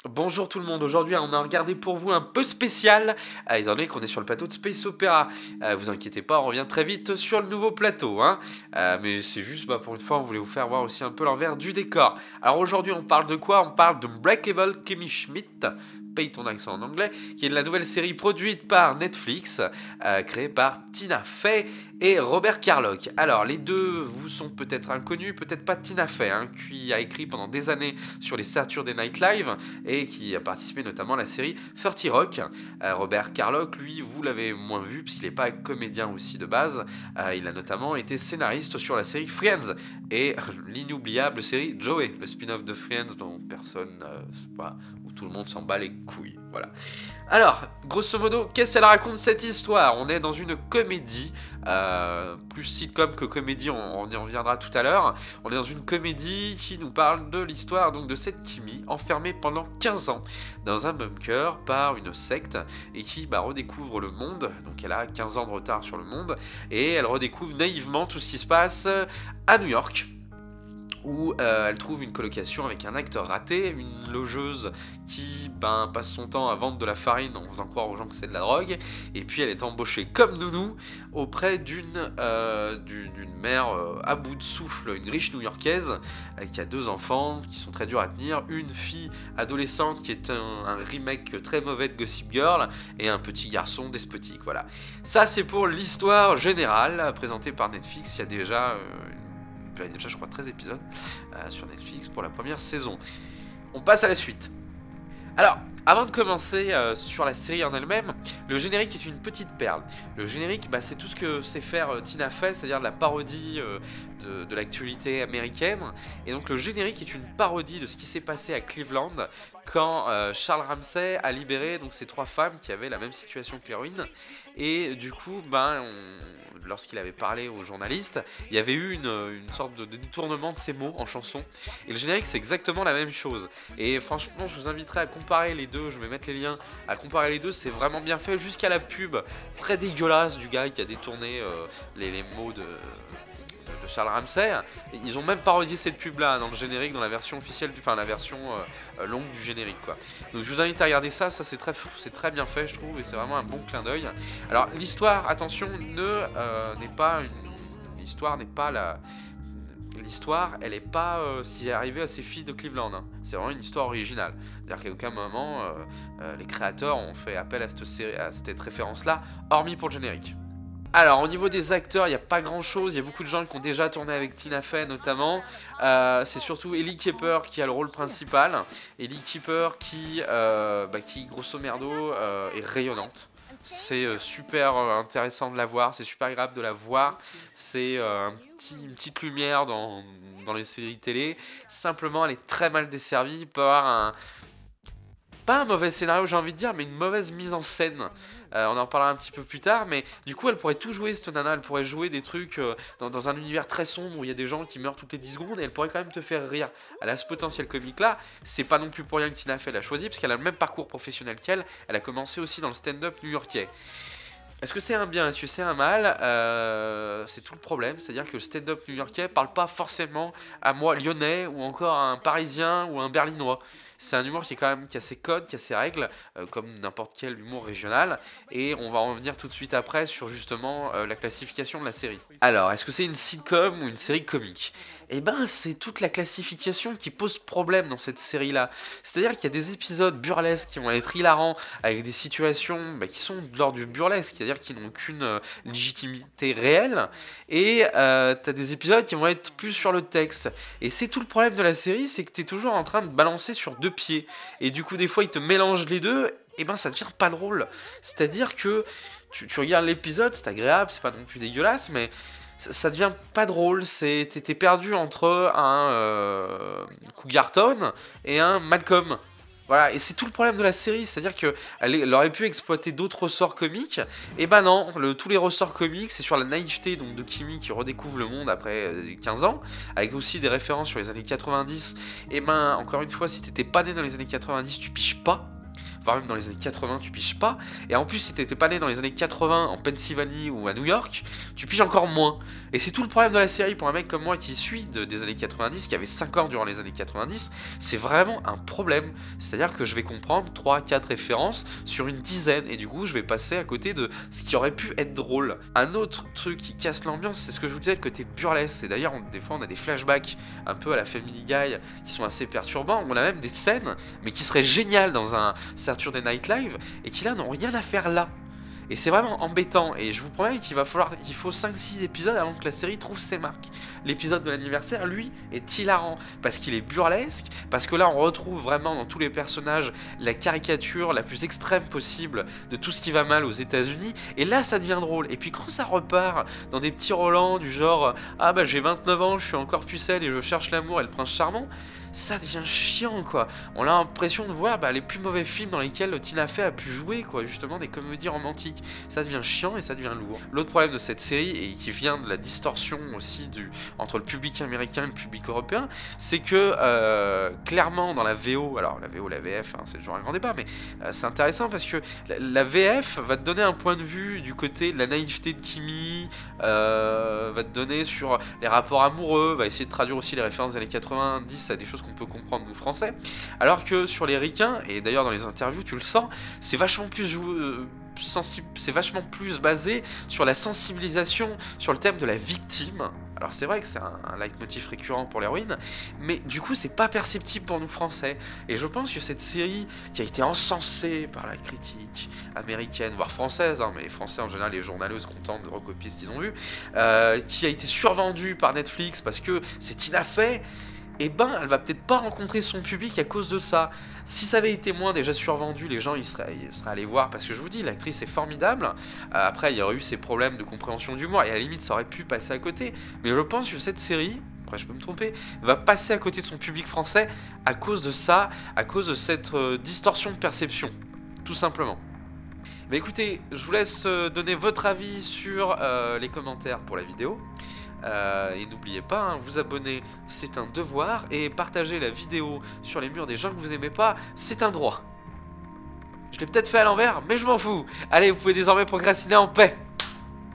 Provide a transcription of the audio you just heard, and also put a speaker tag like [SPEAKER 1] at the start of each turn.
[SPEAKER 1] Bonjour tout le monde, aujourd'hui on a regardé pour vous un peu spécial, étant donné qu'on est sur le plateau de Space Opera. Vous inquiétez pas, on revient très vite sur le nouveau plateau, hein. Mais c'est juste pour une fois on voulait vous faire voir aussi un peu l'envers du décor. Alors aujourd'hui on parle de quoi? On parle de Unbreakable Kimmy Schmidt, paye ton accent en anglais, qui est de la nouvelle série produite par Netflix, créée par Tina Fey et Robert Carlock. Alors les deux vous sont peut-être inconnus, peut-être pas Tina Fey, hein, qui a écrit pendant des années sur les Saturday Night Live et qui a participé notamment à la série 30 Rock. Robert Carlock, lui, vous l'avez moins vu puisqu'il n'est pas comédien aussi de base. Il a notamment été scénariste sur la série Friends et l'inoubliable série Joey, le spin-off de Friends dont personne, où tout le monde s'en bat les couilles. Voilà. Alors, grosso modo, qu'est-ce qu'elle raconte cette histoire? On est dans une comédie, plus sitcom que comédie, on y reviendra tout à l'heure. On est dans une comédie qui nous parle de l'histoire donc de cette Kimmy, enfermée pendant 15 ans dans un bunker par une secte et qui redécouvre le monde. Donc elle a 15 ans de retard sur le monde et elle redécouvre naïvement tout ce qui se passe à New York, où elle trouve une colocation avec un acteur raté, une logeuse qui passe son temps à vendre de la farine en faisant croire aux gens que c'est de la drogue, et puis elle est embauchée comme nounou auprès d'une mère à bout de souffle, une riche new-yorkaise qui a 2 enfants qui sont très durs à tenir, une fille adolescente qui est un remake très mauvais de Gossip Girl, et un petit garçon despotique. Voilà. Ça c'est pour l'histoire générale présentée par Netflix. Il y a déjà je crois 13 épisodes sur Netflix pour la première saison. On passe à la suite. Alors, avant de commencer sur la série en elle-même, le générique est une petite perle. Le générique, c'est tout ce que sait faire Tina Fey, c'est-à-dire de la parodie de l'actualité américaine. Et donc le générique est une parodie de ce qui s'est passé à Cleveland quand Charles Ramsey a libéré donc ces 3 femmes qui avaient la même situation que l'héroïne. Et du coup, lorsqu'il avait parlé aux journalistes, il y avait eu une sorte de détournement de ces mots en chanson. Et le générique, c'est exactement la même chose. Et franchement, je vous inviterai à comparer les deux. Je vais mettre les liens. À comparer les deux, c'est vraiment bien fait. Jusqu'à la pub très dégueulasse du gars qui a détourné les mots de Charles Ramsey. Ils ont même parodié cette pub là dans le générique, dans la version officielle, la version longue du générique, quoi. Donc je vous invite à regarder ça, c'est très bien fait je trouve, et c'est vraiment un bon clin d'œil. Alors l'histoire, attention, l'histoire n'est pas l'histoire, elle n'est pas ce qui est arrivé à ces filles de Cleveland, hein. C'est vraiment une histoire originale. C'est-à-dire qu'à aucun moment les créateurs ont fait appel à cette référence-là, hormis pour le générique. Alors au niveau des acteurs, il n'y a pas grand chose, il y a beaucoup de gens qui ont déjà tourné avec Tina Fey notamment. C'est surtout Ellie Kemper qui a le rôle principal. Ellie Kemper qui grosso merdo est rayonnante. C'est super intéressant de la voir, c'est super agréable de la voir. C'est une petite lumière dans les séries télé. Simplement elle est très mal desservie par pas un mauvais scénario j'ai envie de dire, mais une mauvaise mise en scène. On en parlera un petit peu plus tard, mais du coup elle pourrait tout jouer cette nana, elle pourrait jouer des trucs dans un univers très sombre où il y a des gens qui meurent toutes les 10 secondes et elle pourrait quand même te faire rire. Elle a ce potentiel comique là, c'est pas non plus pour rien que Tina Fey l'a choisi, parce qu'elle a le même parcours professionnel qu'elle, elle a commencé aussi dans le stand-up new-yorkais. Est-ce que c'est un bien, est-ce que c'est un mal? C'est tout le problème, c'est-à-dire que le stand-up new-yorkais parle pas forcément à moi lyonnais ou encore à un parisien ou à un berlinois. C'est un humour qui a ses codes, qui a ses règles, comme n'importe quel humour régional, et on va en revenir tout de suite après sur justement la classification de la série. Alors, est-ce que c'est une sitcom ou une série comique? Eh ben, c'est toute la classification qui pose problème dans cette série-là. C'est-à-dire qu'il y a des épisodes burlesques qui vont être hilarants, avec des situations qui sont de l'ordre du burlesque, c'est-à-dire qui n'ont aucune légitimité réelle, et t'as des épisodes qui vont être plus sur le texte. Et c'est tout le problème de la série, c'est que t'es toujours en train de balancer sur 2 pieds. Et du coup, des fois, ils te mélangent les deux, et ça devient pas drôle. C'est-à-dire que tu regardes l'épisode, c'est agréable, c'est pas non plus dégueulasse, mais ça devient pas drôle, t'es perdu entre un Cougarton et un Malcolm. Voilà, et c'est tout le problème de la série, c'est-à-dire qu'elle aurait pu exploiter d'autres ressorts comiques, et non, tous les ressorts comiques, c'est sur la naïveté donc, de Kimmy qui redécouvre le monde après 15 ans, avec aussi des références sur les années 90, encore une fois, si t'étais pas né dans les années 90, tu piges pas. voire même dans les années 80, tu piges pas. Et en plus, si t'étais pas né dans les années 80 en Pennsylvanie ou à New York, tu piges encore moins. Et c'est tout le problème de la série pour un mec comme moi qui suit des années 90, qui avait 5 ans durant les années 90, c'est vraiment un problème. C'est-à-dire que je vais comprendre 3-4 références sur une dizaine, et du coup je vais passer à côté de ce qui aurait pu être drôle. Un autre truc qui casse l'ambiance, c'est ce que je vous disais, le côté burlesque. Et d'ailleurs, des fois on a des flashbacks un peu à la Family Guy qui sont assez perturbants. On a même des scènes, mais qui seraient géniales dans un Saturday Night Live, et qui là n'ont rien à faire là. Et c'est vraiment embêtant, et je vous promets qu'il faut 5-6 épisodes avant que la série trouve ses marques. L'épisode de l'anniversaire, lui, est hilarant, parce qu'il est burlesque, parce que là on retrouve vraiment dans tous les personnages la caricature la plus extrême possible de tout ce qui va mal aux États-Unis, et là ça devient drôle. Et puis quand ça repart dans des petits Roland du genre « Ah bah j'ai 29 ans, je suis encore pucelle et je cherche l'amour et le prince charmant », ça devient chiant quoi. On a l'impression de voir les plus mauvais films dans lesquels Tina Fey a pu jouer quoi, justement des comédies romantiques. Ça devient chiant et ça devient lourd. L'autre problème de cette série, et qui vient de la distorsion aussi entre le public américain et le public européen, c'est que clairement dans la VO, alors la VO, la VF, hein, c'est toujours un grand débat, mais c'est intéressant parce que la VF va te donner un point de vue du côté de la naïveté de Kimi, va te donner sur les rapports amoureux, va essayer de traduire aussi les références des années 90 à des choses qu'on peut comprendre nous français, alors que sur les ricains, et d'ailleurs dans les interviews tu le sens, c'est vachement plus c'est vachement plus basé sur la sensibilisation sur le thème de la victime. Alors c'est vrai que c'est un leitmotiv récurrent pour l'héroïne, mais du coup c'est pas perceptible pour nous français. Et je pense que cette série, qui a été encensée par la critique américaine, voire française, hein, mais les Français en général, les journaleuses contentes de recopier ce qu'ils ont vu, qui a été survendue par Netflix parce que c'est Tina Fey, et ben elle va peut-être pas rencontrer son public à cause de ça. Si ça avait été moins déjà survendu, les gens ils seraient allés voir, parce que je vous dis, l'actrice est formidable. Après il y aurait eu ces problèmes de compréhension d'humour, et à la limite ça aurait pu passer à côté. Mais je pense que cette série, après je peux me tromper, va passer à côté de son public français à cause de ça, à cause de cette distorsion de perception, tout simplement. Mais écoutez, je vous laisse donner votre avis sur les commentaires pour la vidéo. Et n'oubliez pas, hein, vous abonner c'est un devoir, et partager la vidéo sur les murs des gens que vous n'aimez pas, c'est un droit. Je l'ai peut-être fait à l'envers, mais je m'en fous. Allez, vous pouvez désormais procrastiner en paix.